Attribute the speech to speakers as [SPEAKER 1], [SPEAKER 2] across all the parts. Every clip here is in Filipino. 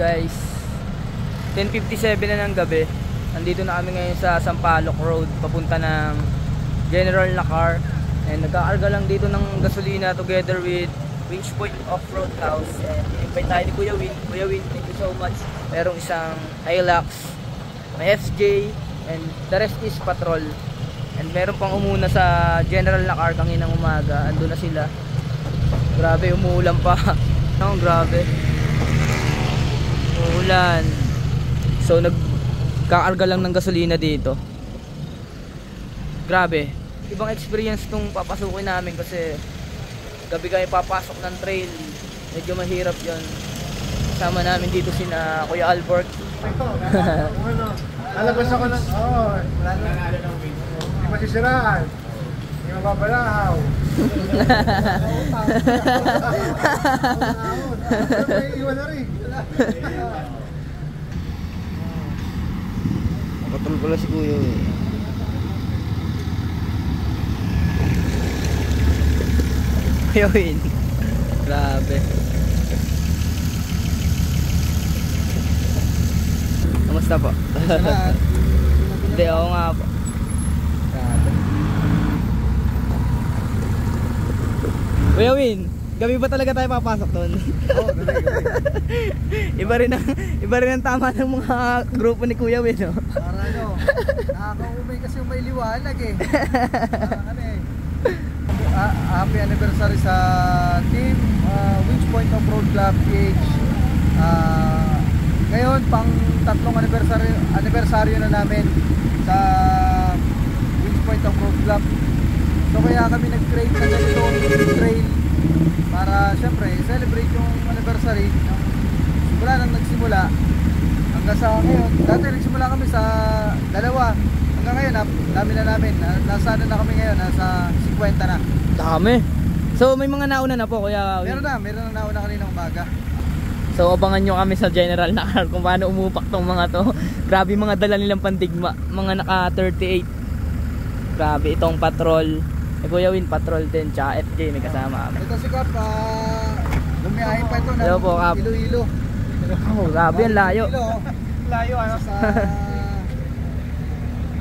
[SPEAKER 1] guys, 10:57 na ng gabi. Nandito na kami ngayon sa Sampaloc Road papunta ng General na car. And nagkakarga lang dito ng gasolina together with Winch Point Off-Road House. And invite tayo ni Kuya Win. Kuya Win, thank you so much. Merong isang Hilux, may FJ, and the rest is patrol. And meron pang umuna sa General na car kaninang umaga. Ando na sila. Grabe, umuulan pa. No, grabe. Umuulan. So nagkakarga lang ng gasolina dito. Grabe. Ibang experience tong papasukin namin kasi gabi kami papasok ng trail. Medyo mahirap 'yon. Kasama namin dito sina Kuya Albert.
[SPEAKER 2] Lalabas ako ng wala na wind. Hindi masisiraan. Hindi mababalahaw. May iwan na rin.
[SPEAKER 1] Patrol pala si Kuya eh. Kuya Win. Grabe. Kamusta po? Hindi, ako nga po. Grabe. Kuya Win, gabi ba talaga tayo papasok doon?
[SPEAKER 2] Oo, gabi.
[SPEAKER 1] Iba rin ang tama ng mga grupo ni Kuya Win, no?
[SPEAKER 2] Para ano, nakaka-umay kasi yung may liwanag eh. Happy anniversary sa team Winch Point Off-Road Club PH. Ngayon pang tatlong anniversary na namin sa Winch Point Off-Road Club. So kaya kami nag-create ng ganitong trail para syempre celebrate yung anniversary. Simula nang nagsimula hanggang sa ngayon. Dati nagsimula kami sa dalawa. Hanggang ngayon, dami na namin. Nasa na kami ngayon, nasa 50 na.
[SPEAKER 1] Dami. So may mga nauna na po Kuya.
[SPEAKER 2] Meron na nauna kanina umaga.
[SPEAKER 1] So abangan nyo kami sa General na car kung paano umupak tong mga to. Grabe mga dala nilang pandigma. Mga naka 38. Grabe itong patrol. Kuya Win patrol din. Tsaka FJ may kasama kami.
[SPEAKER 2] Ito si Kap, lumiyahin pa ito na Iloilo.
[SPEAKER 1] Oh, grabe ang layo.
[SPEAKER 2] Layo ano sa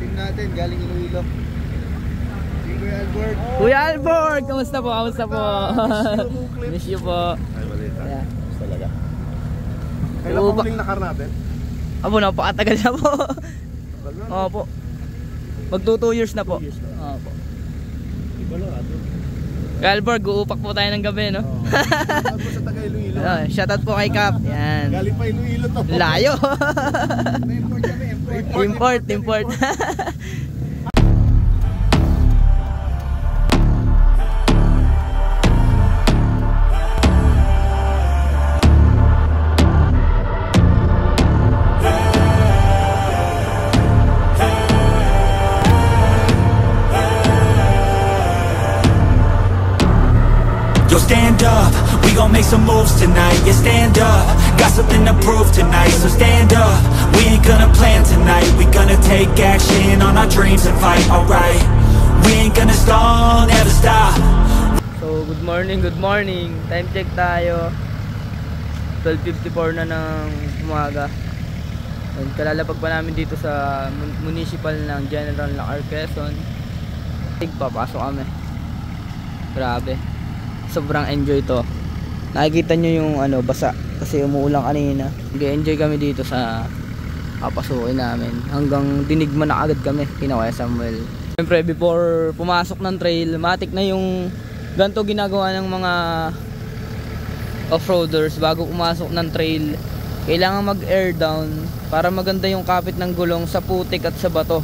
[SPEAKER 2] team natin galing Iloilo. Kuya Albert.
[SPEAKER 1] Kuya Albert, kamusta po? Kamusta po? Miss you po.
[SPEAKER 3] Ay, malita.
[SPEAKER 1] Yeah.
[SPEAKER 3] Talaga. Kailan pa huling nakar natin?
[SPEAKER 1] Abo, napakatagal na po. Opo. Mag 2 years na po. Opo. Kuya Albert, uupak po tayo ng gabi, no?
[SPEAKER 3] Shoutout po sa taga Iloilo.
[SPEAKER 1] Shoutout po kay Cap. Yan.
[SPEAKER 3] Galing pa Iloilo to.
[SPEAKER 1] Layo.
[SPEAKER 2] Import kami,
[SPEAKER 1] Import.
[SPEAKER 4] Yo, stand up, we gon' make some moves tonight. Yeah, stand up, got something to prove tonight. So stand up, we ain't gonna plan tonight. We gonna take action on our dreams and fight, alright. We ain't gonna stall, never stop.
[SPEAKER 1] So good morning. Time check tayo. 12:54 na ng umaga. Kalalapag pa namin dito sa municipal ng General na Quezon. Papasok kami. Grabe. Sobrang enjoy to. Nakikita nyo yung basa kasi umuulan kanina. Nag-enjoy kami dito sa papasukin namin. Hanggang dinigma na agad kami kina Kuya Samuel. Siyempre before pumasok ng trail, matik na yung ganito ginagawa ng mga off-roaders bago pumasok ng trail. Kailangan mag-air down para maganda yung kapit ng gulong sa putik at sa bato.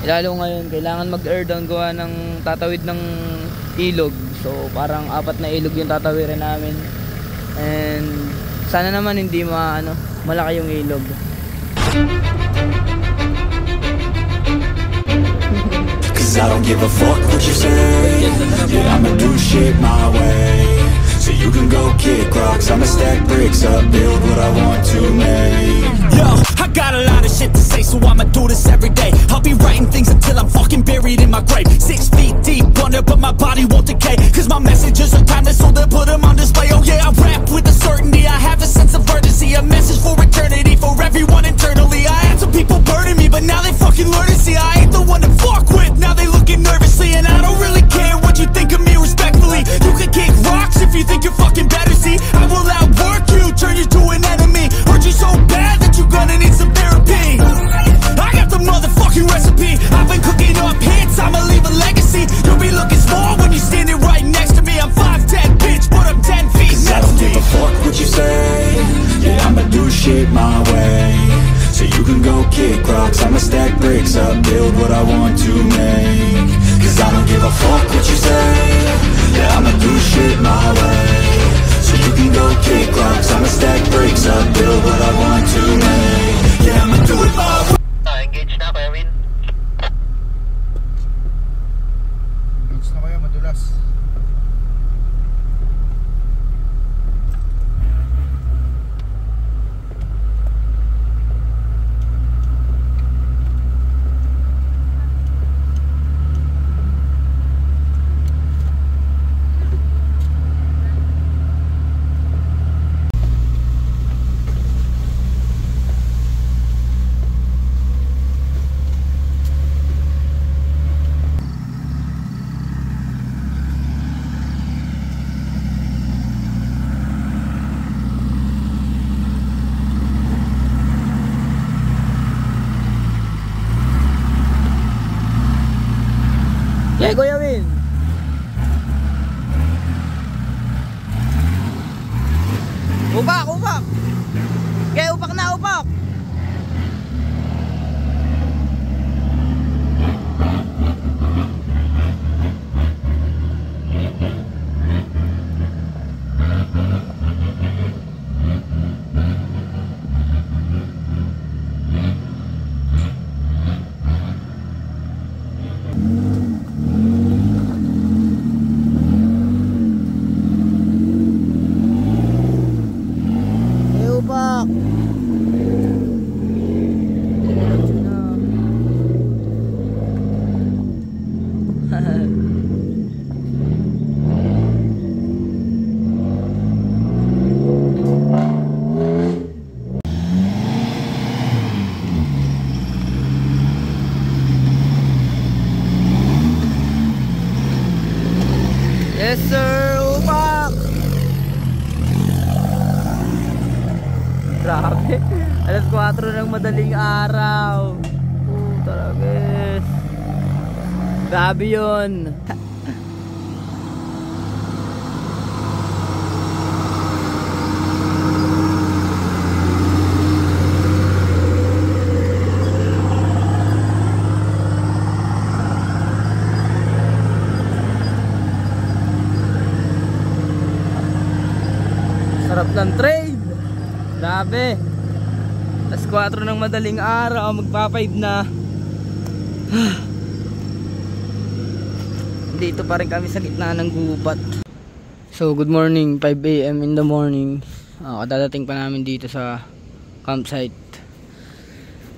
[SPEAKER 1] Lalo ngayon, kailangan mag-air down gawa ng tatawid ng ilog. So parang 4 na ilog yung tatawirin namin. And sana naman hindi malaki yung ilog.
[SPEAKER 4] Cause I don't give a fuck what you say. Yeah, I'ma do shit my way. So you can go kick rocks, I'ma stack bricks up, build what I want to make. Yo, I got a lot of shit to say, so I'ma do this every day. I'll be writing things until I'm fucking buried in my grave. 6 feet deep under, but my body won't decay. Cause my messages are timeless, so they'll put them on display. Oh yeah, I rap with a certainty, I have a sense of urgency. A message rocks, I'ma stack bricks up, build what I want to make. Cause I don't give a fuck what you say, yeah, I'ma do shit my way. So you can go kick rocks, I'ma stack bricks up, build what I want to make. Yeah, I'ma do it my way.
[SPEAKER 5] Engage na, Kuya Win.
[SPEAKER 3] Engage na kayo, madulas.
[SPEAKER 1] Yay, Kuya Win! Upak! Upak! Kaya upak na! Upak! Upak! Diretso na. Yes sir, upak! Grabe. Alas 4 ng madaling araw. Talaga. Grabe yun. Sarap ng trade. Grabe. Alas 4 ng madaling araw, magpa-5 na. Dito pa rin kami sa gitna ng gubat. So good morning, 5 AM in the morning. Kadadating pa namin dito sa campsite.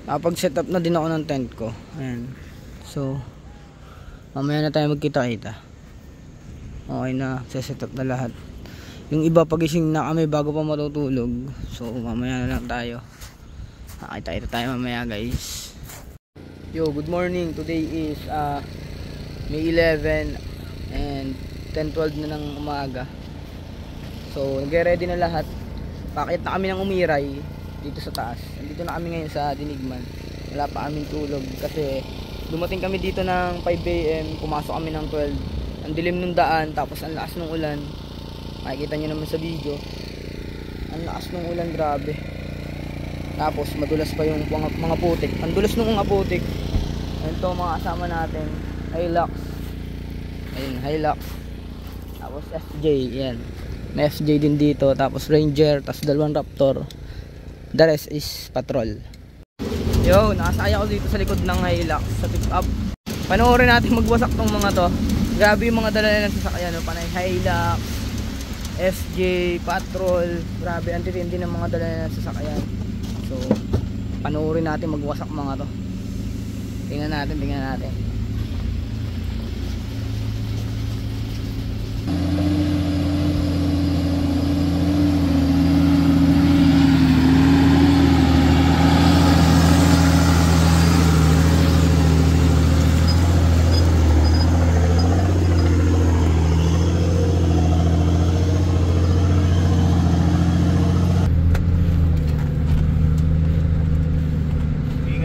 [SPEAKER 1] Nakapag-set up na din ako ng tent ko. Ayan. So mamaya na tayo magkita-kita. Okay na, set up na lahat. Yung iba pagising na kami bago pa matutulog. So mamaya na lang tayo. Nakita tayo mamaya guys. Yo, good morning. Today is May 11 and 10:12 na ng umaga. So nagre-ready na lahat. Pakit na kami ng Umiray dito sa taas. Nandito na kami ngayon sa Dinigman. Wala pa kaming tulog kasi dumating kami dito ng 5 AM, pumasok kami ng 12. Ang dilim ng daan, tapos ang lakas ng ulan. Makikita nyo naman sa video. Ang lakas ng ulan, grabe. Tapos madulas pa yung mga putik. Ang dulas ng mga putik. Ayun to, mga kasama natin. Hilux. Ayun, Hilux. Tapos FJ, yan. May FJ din dito. Tapos Ranger, tapos 2 Raptor. The rest is patrol. Yo, nakasaya ko dito sa likod ng Hilux sa pick up. Panoorin natin magwasak tong mga to. Grabe yung mga dala na ng sasakyan, no? Panay Hilux, FJ, patrol. Grabe, ang titindi ng mga dala na ng sasakyan. So, panoorin natin magwasak mga to. Tingnan natin.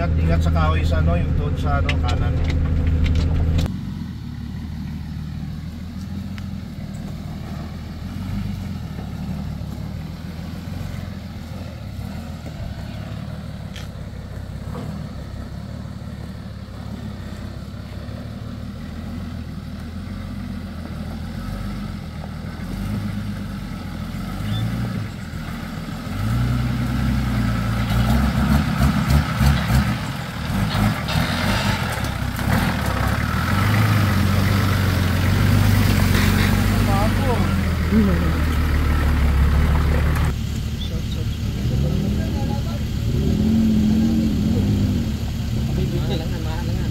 [SPEAKER 3] Ingat sa kahoy sa ano, yung doon sa ano, kanan.
[SPEAKER 2] Mahalangan.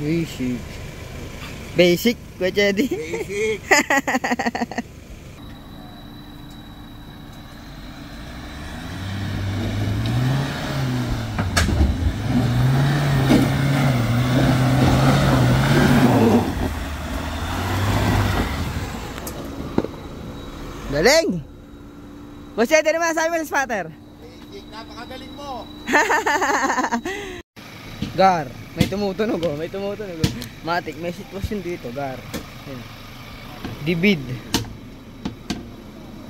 [SPEAKER 1] Basic. Basic, Kuya Chedi.
[SPEAKER 3] Basic.
[SPEAKER 1] Galing! Boss Chedi, ano masasabi mo sa spotter?
[SPEAKER 3] Basic, napakagaling mo.
[SPEAKER 1] Gar, may tumutunog oh, may tumutunog oh. Matik, may sitwasyon dito, Gar. Yan. Dibid.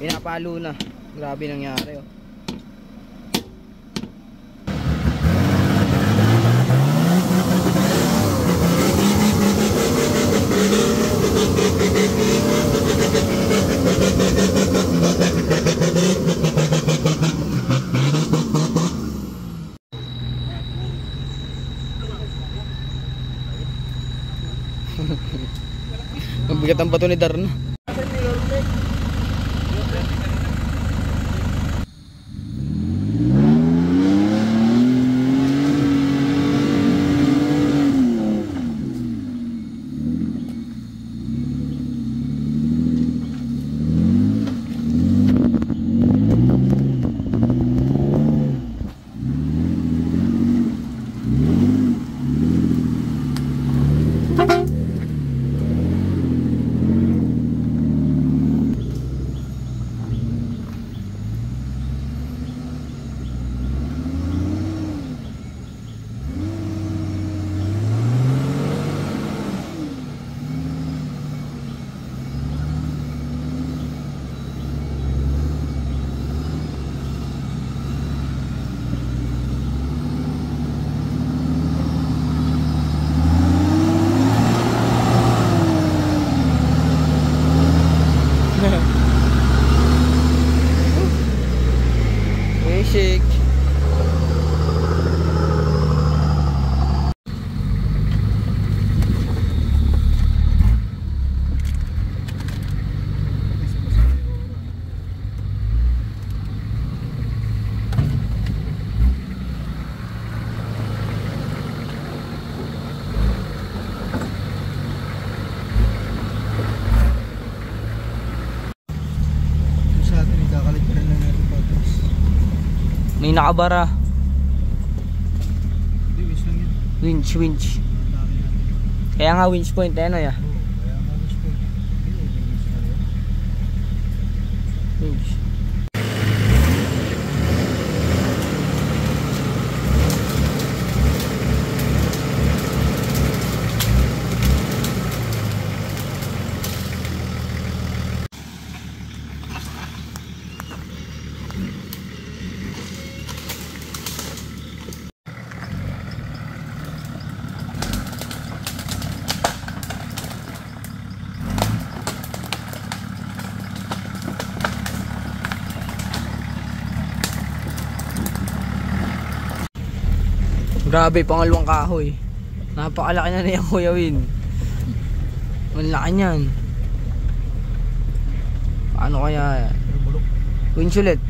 [SPEAKER 1] Pinapalo na. Grabe nangyari oh. Ang bigat ang bato ni Darna. Basic.
[SPEAKER 2] Sa atin, ikakalit pa rin lang natin photos.
[SPEAKER 1] May nakabara.
[SPEAKER 2] Hindi, wish lang yun.
[SPEAKER 1] Winch, winch.
[SPEAKER 2] Dami natin.
[SPEAKER 1] Kaya nga winch point ano ya.
[SPEAKER 2] Oo, kaya nga wish po. Hindi, may wish lang yun.
[SPEAKER 1] Winch. Grabe, pangalawang kahoy. Napakalaki na niya, Kuya Win. Malaki niyan. Ano kaya? Winch ulit.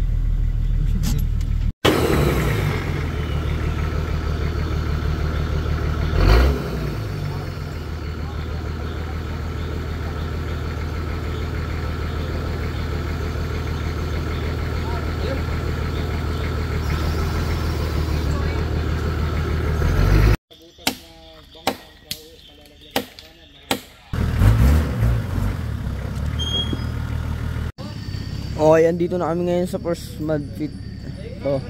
[SPEAKER 1] Okay, andito na kami ngayon sa first mud pit. Oh.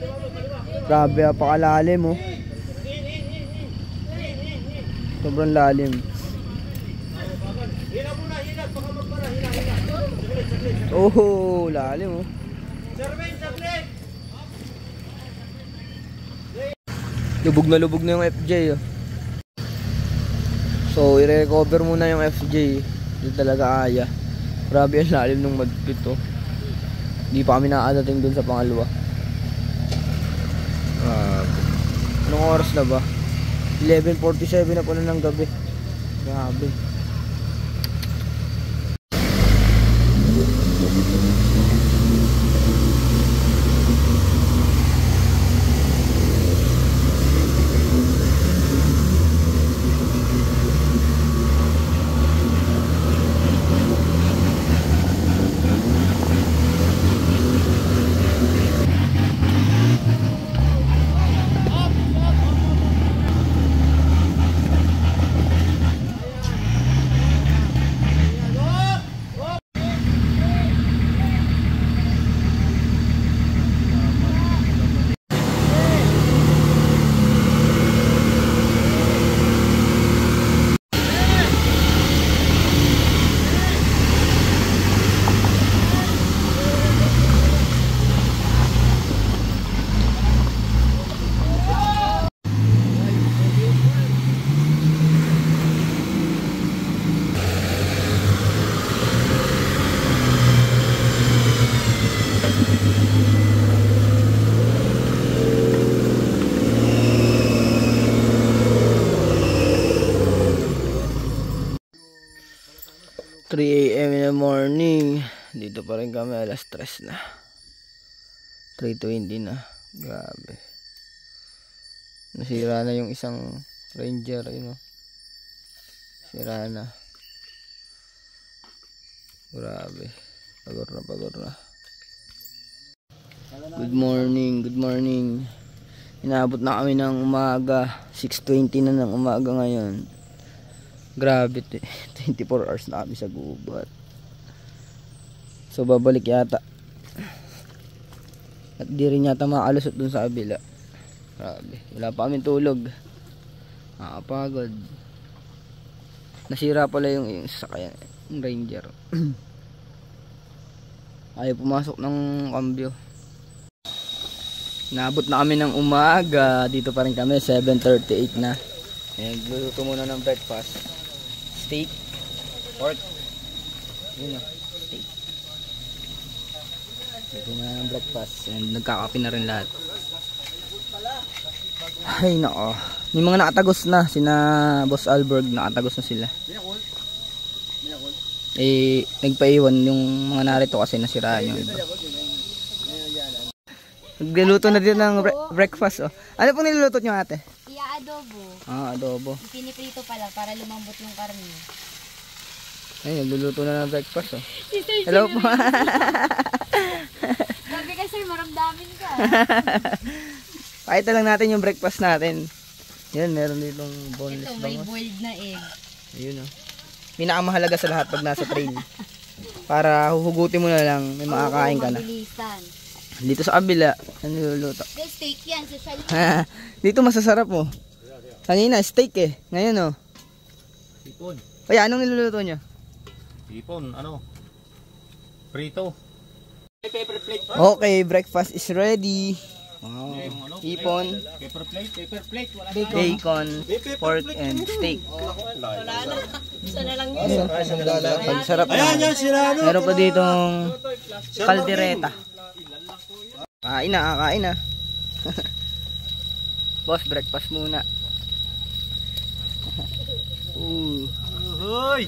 [SPEAKER 1] Grabe, apakalalim oh. Sobrang lalim. Oh, lalim oh. Lubog na yung FJ oh. So, i-recover muna yung FJ. Hindi talaga kaya. Grabe ang lalim ng mud pit oh. Hindi pa kami nakadating dun sa pangalawa. Anong oras na ba? 11:47 na pala ng gabi. Grabe. $3 AM in the morning. Dito pa rin kami, alas 3 na. 3:20 na. Grabe. Nasira na yung isang Ranger, yun o. Sira na. Grabe. Pagod na. Good morning. Inaabot na kami ng umaga. 6:20 na ng umaga ngayon. Grabe, 24 hours na kami sa gubat. So babalik yata. At di rin yata makalusot dun sa kabila. Grabe, wala pa kami tulog. Nakapagod. Nasira pala yung sasakyan, yung Ranger. Ayaw pumasok ng kambyo. Naabot na kami ng umaga. Dito pa rin kami, 7:38 na. Luluto muna ng breakfast. Steak, pork, yun o, steak. Ito na ng breakfast and nagkakape na rin lahat. Ay nako, may mga nakatagos na, sina Boss Alberg, nakatagos na sila. Eh, nagpaiwan yung mga narito kasi nasiraan yung iba. Nagluluto na din ng breakfast oh. Ano pong niluluto nyo ate?
[SPEAKER 5] Adobo.
[SPEAKER 1] Adobo.
[SPEAKER 5] Piniprito pala para lumambot yung karne.
[SPEAKER 1] Ay, nagluluto na ng breakfast oh. Hello po.
[SPEAKER 5] Sabi ka sir, maramdamin ka.
[SPEAKER 1] Pakita lang natin yung breakfast natin. Yan, meron ditong boneless
[SPEAKER 5] Ito, may
[SPEAKER 1] bangos.
[SPEAKER 5] boiled na egg.
[SPEAKER 1] Ayun oh. Pinakamahalaga sa lahat pag nasa trail. Para huhugutin mo na lang, may makakain ka na.
[SPEAKER 5] Mabilisan.
[SPEAKER 1] Dito sa kabila, ano niluluto?
[SPEAKER 5] Steak yan, social.
[SPEAKER 1] Dito masasarap oh. Kanina steak eh. Ngayon oh.
[SPEAKER 3] Hipon.
[SPEAKER 1] Kaya anong niluluto nyo?
[SPEAKER 3] Hipon, ano? Prito.
[SPEAKER 1] Okay, breakfast is ready. Wow. Hipon,
[SPEAKER 3] Paper plate. Wala
[SPEAKER 1] bacon, pork, and steak. Ang sarap na. Meron pa ditong kaldereta. Kain na. Boss, breakfast muna.
[SPEAKER 3] Uy!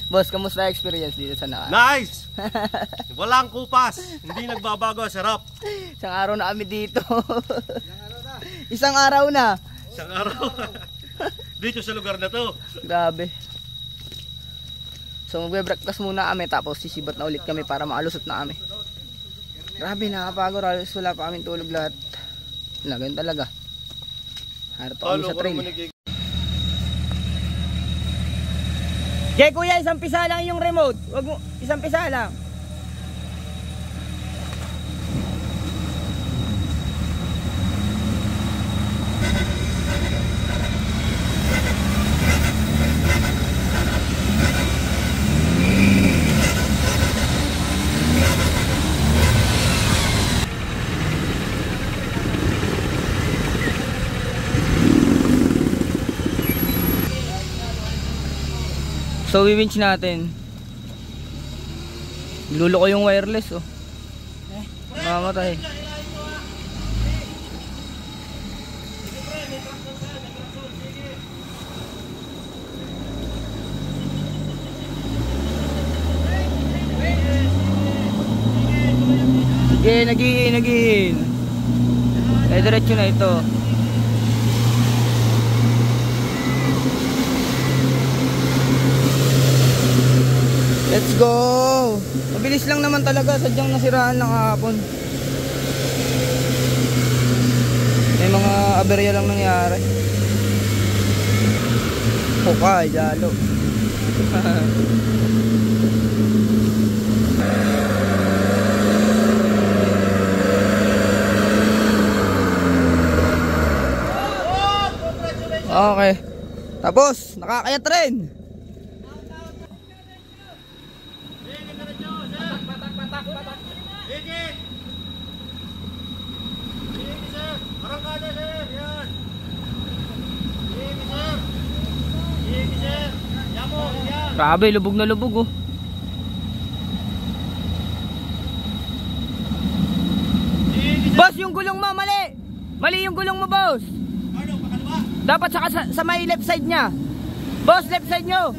[SPEAKER 1] Boss, kamusta experience dito sa Naka?
[SPEAKER 3] Nice! Walang kupas. Hindi nagbabago. Sarap.
[SPEAKER 1] Isang araw na kami dito. Isang araw na.
[SPEAKER 3] Isang araw. Dito sa lugar na to.
[SPEAKER 1] Grabe. So magbe-breakfast muna kami tapos sisibat na ulit kami para maalusot na kami. Grabe, nakapagod. Halos wala pa kami tulog lahat. Wala, ganun talaga. Harap kami sa trail. Jay, kuya, isang pisa lang yung remote. Wag mo, isang pisa lang. So wiwinch natin. Niluloko yung wireless oh. Mamamatay. Sige, nagihin. Eh, diretso na ito. Let's go! Mabilis lang naman talaga, sadyang nasiraan lang kahapon. May mga aberya lang nangyari. Hukay, jalo. Okay. Tapos, nakakayat rin. Grabe, lubog na lubog oh. Boss, yung gulong mo, mali! Mali yung gulong mo, boss! Dapat sa may left side niya. Boss, left side nyo!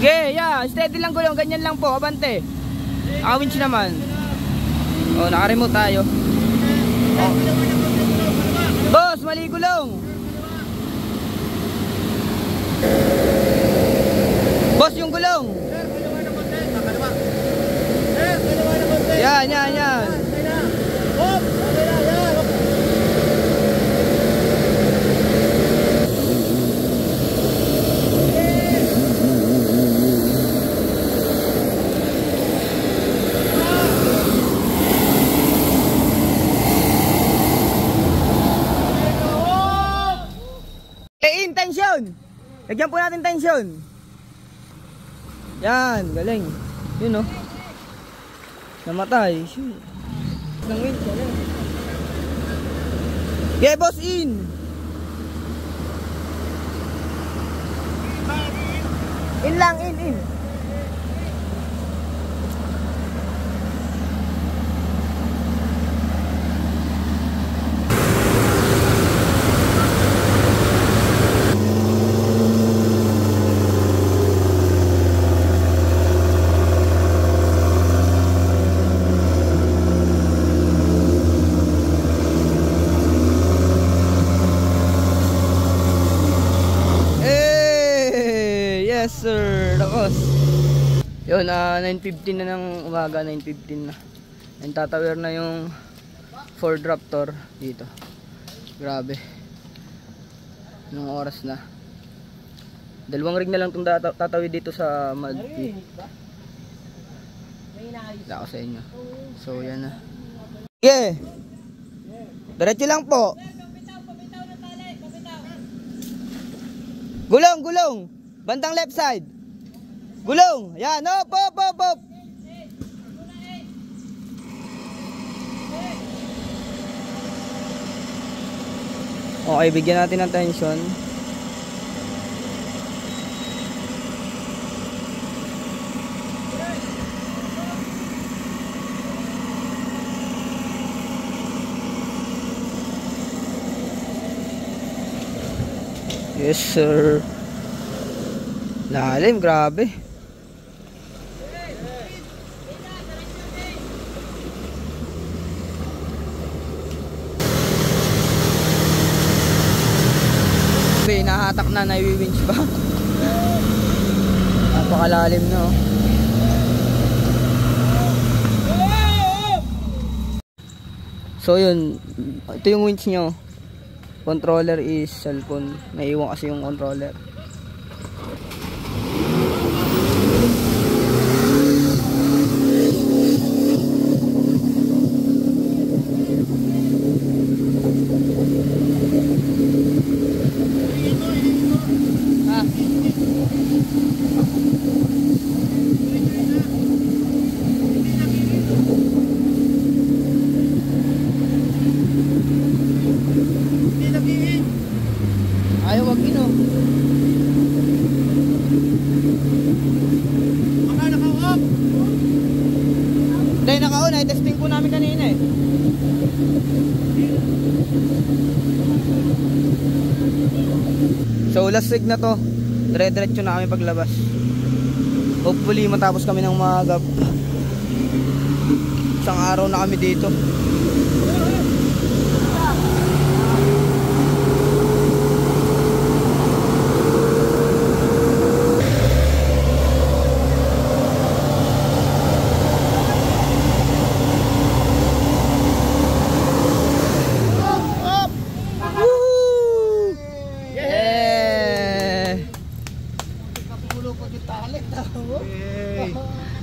[SPEAKER 1] Okay, yeah, steady lang gulong, ganyan lang po, abante. Awinch naman. Oh, naka-remote tayo. Oh. Boss, mali gulong. Boss, yung gulong. Yan, yan, yan. Tension. Lagyan po natin tension. Yan, galing. Yun oh. Namatay. Shoot. Nangwin, galing. Yeah, boss, in. In lang, in. Yes sir, lakos. Yun, 9:15 na ng umaga, 9:15 na. And tatawir na yung Ford Raptor dito. Grabe. Anong oras na? 2 rig na lang itong tatawid dito sa mud pit. Wala ko sa inyo. So yan na. Yeah. Diretso lang po. Gulong. Bandang left side. Gulong. Yan. Op. Okay, bigyan natin ng tension. Yes sir. Lalim, grabe. Nahatak na, naiwi-winch ba? Napakalalim no. So yun, ito yung winch nyo. Controller is cellphone. Naiwan kasi yung controller. Ayaw wag ino.
[SPEAKER 3] Baka naka-off.
[SPEAKER 1] Hindi, naka-on. Ay, testing po namin kanina eh. So, last week na to. Dire-diretso na kami paglabas. Hopefully, matapos kami ng maaga. Isang araw na kami dito.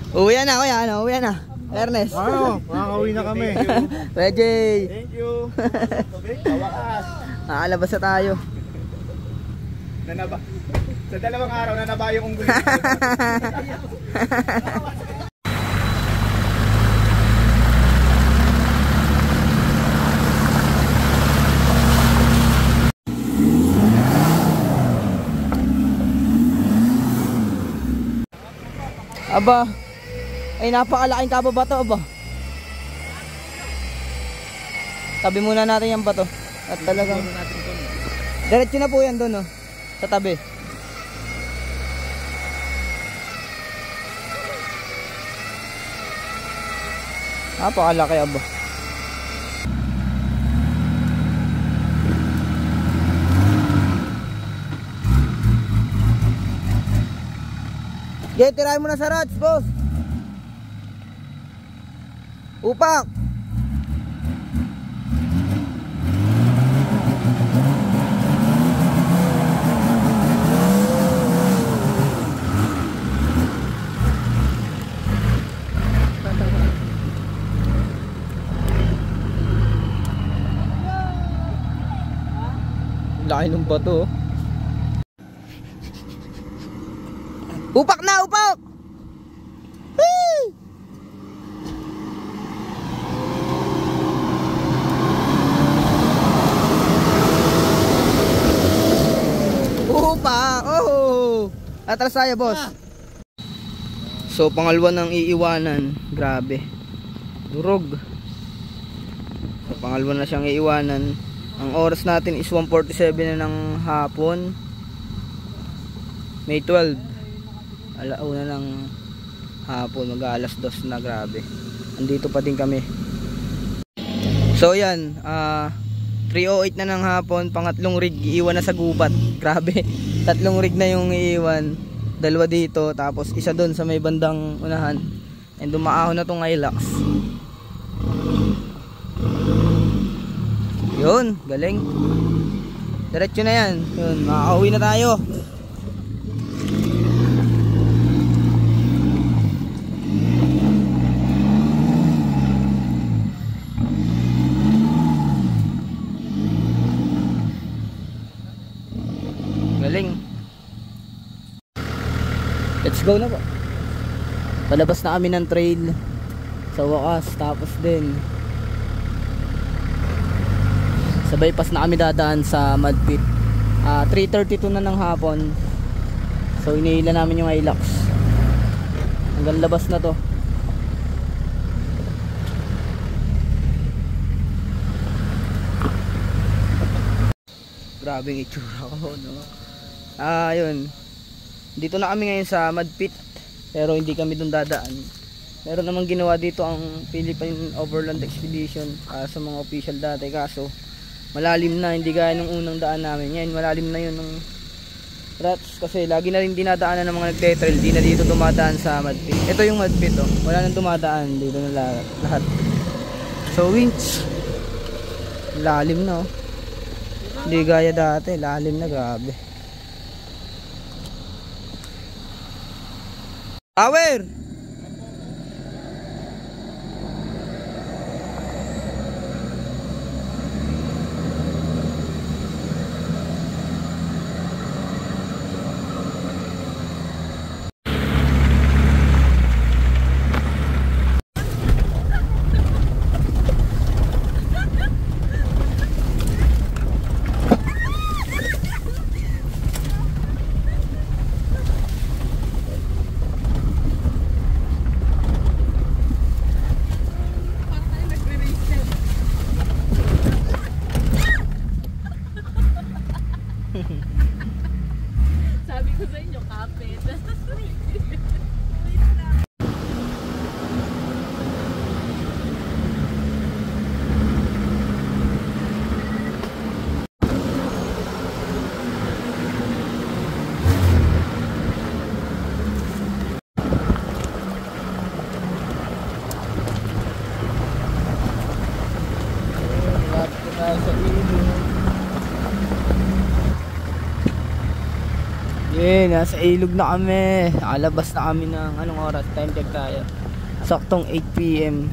[SPEAKER 1] Uwi na, kuya, ano? Uwi na. Ernest.
[SPEAKER 3] Ano? Makakauwi na kami.
[SPEAKER 1] Reggie.
[SPEAKER 3] Thank you. Kawakas.
[SPEAKER 1] Nakalabas na tayo.
[SPEAKER 3] Nanaba. Sa dalawang araw nanaba yung unggoy.
[SPEAKER 1] Aba, ay napakalaking kababato aba. Tabi muna natin yung bato. At talagang diretso na po yan doon, oh, sa tabi. Napakalaki aba. Okay, tirahin mo na sa rods, boss. Upak. Laki ng bato. Upak na, upak! Whee! Upak! Oh! Atras tayo, boss. So, pangalawa ng iiwanan. Grabe. Durog. So, pangalawa na siyang iiwanan. Ang oras natin is 1:47 na ng hapon. May 12. Alauna ng hapon, mag-alas 2 na, grabe. Andito pa din kami. So yan, 3:08 na ng hapon, pangatlong rig iiwan na sa gubat. Grabe, tatlong rig na yung iiwan. Dalawa dito, tapos isa doon sa may bandang unahan. And dumaahon na tong Hilux. Yun, galing. Diretso na yan. Yun, makakauwi na tayo. Galing. Let's go na po. Palabas na kami ng trail sa wakas. Tapos din sa bypass na kami dadaan sa mud pit. 3:32 na ng hapon. So inihila namin yung Hilux. Hanggang labas na to. Grabing itsura ko, no? Yun. Dito na kami ngayon sa mud pit. Pero hindi kami dun dadaan. Meron namang ginawa dito ang Philippine Overland Expedition sa mga official dati. Kaso malalim na, hindi gaya nung unang daan namin. Ngayon malalim na yun ng rats. Kasi lagi na rin dinadaanan ng mga nagte-trail. Di na dito dumadaan sa mud pit. Ito yung mud pit, oh. Wala nang dumadaan. Dito na lahat. So winch. Lalim na, oh. Hindi gaya dati. Lalim na, grabe. Power!
[SPEAKER 6] Sabi ko sa inyo, kapit.
[SPEAKER 1] Nasa ilog na kami. Nakalabas na kami ng anong oras? Time check tayo. Saktong 8 PM.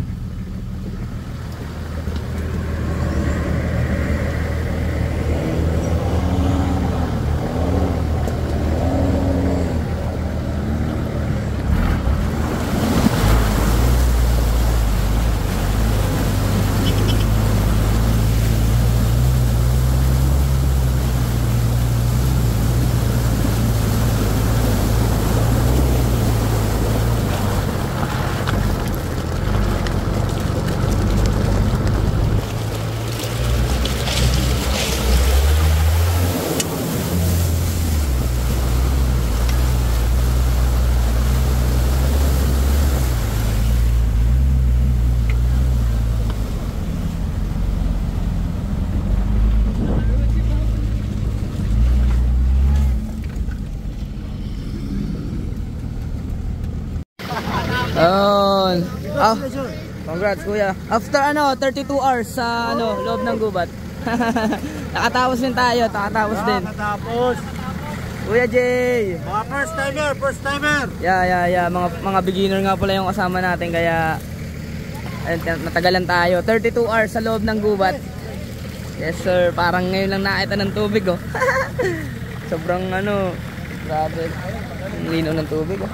[SPEAKER 1] Congrats kuya. After 32 hours sa loob ng gubat. Nakatapos din tayo, nakatapos din.
[SPEAKER 2] Nakatapos.
[SPEAKER 1] Kuya Jay.
[SPEAKER 2] Mga first timer.
[SPEAKER 1] Yeah. Mga beginner nga pala yung kasama natin kaya natagalan tayo. 32 hours sa loob ng gubat. Yes sir, parang ngayon lang nakita ng tubig, oh. Sobrang grabe. Ang linaw ng tubig, oh.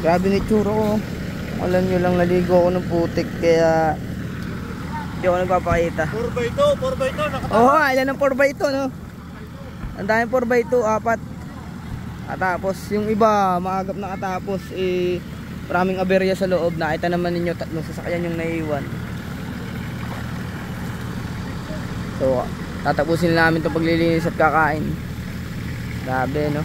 [SPEAKER 1] Grabe ni tsura ko. Alam nyo lang, naligo ako ng putik kaya hindi ako nagpapakita.
[SPEAKER 2] 4x2 nakatapos.
[SPEAKER 1] Oo, ilan ng 4x2, no? Ang daming 4x2, 4 katapos. Yung iba, maagap na katapos. Maraming aberya sa loob. Nakita naman ninyo, 3 sasakyan yung naiwan. So, tatapusin namin itong paglilinis at kakain. Grabe, no?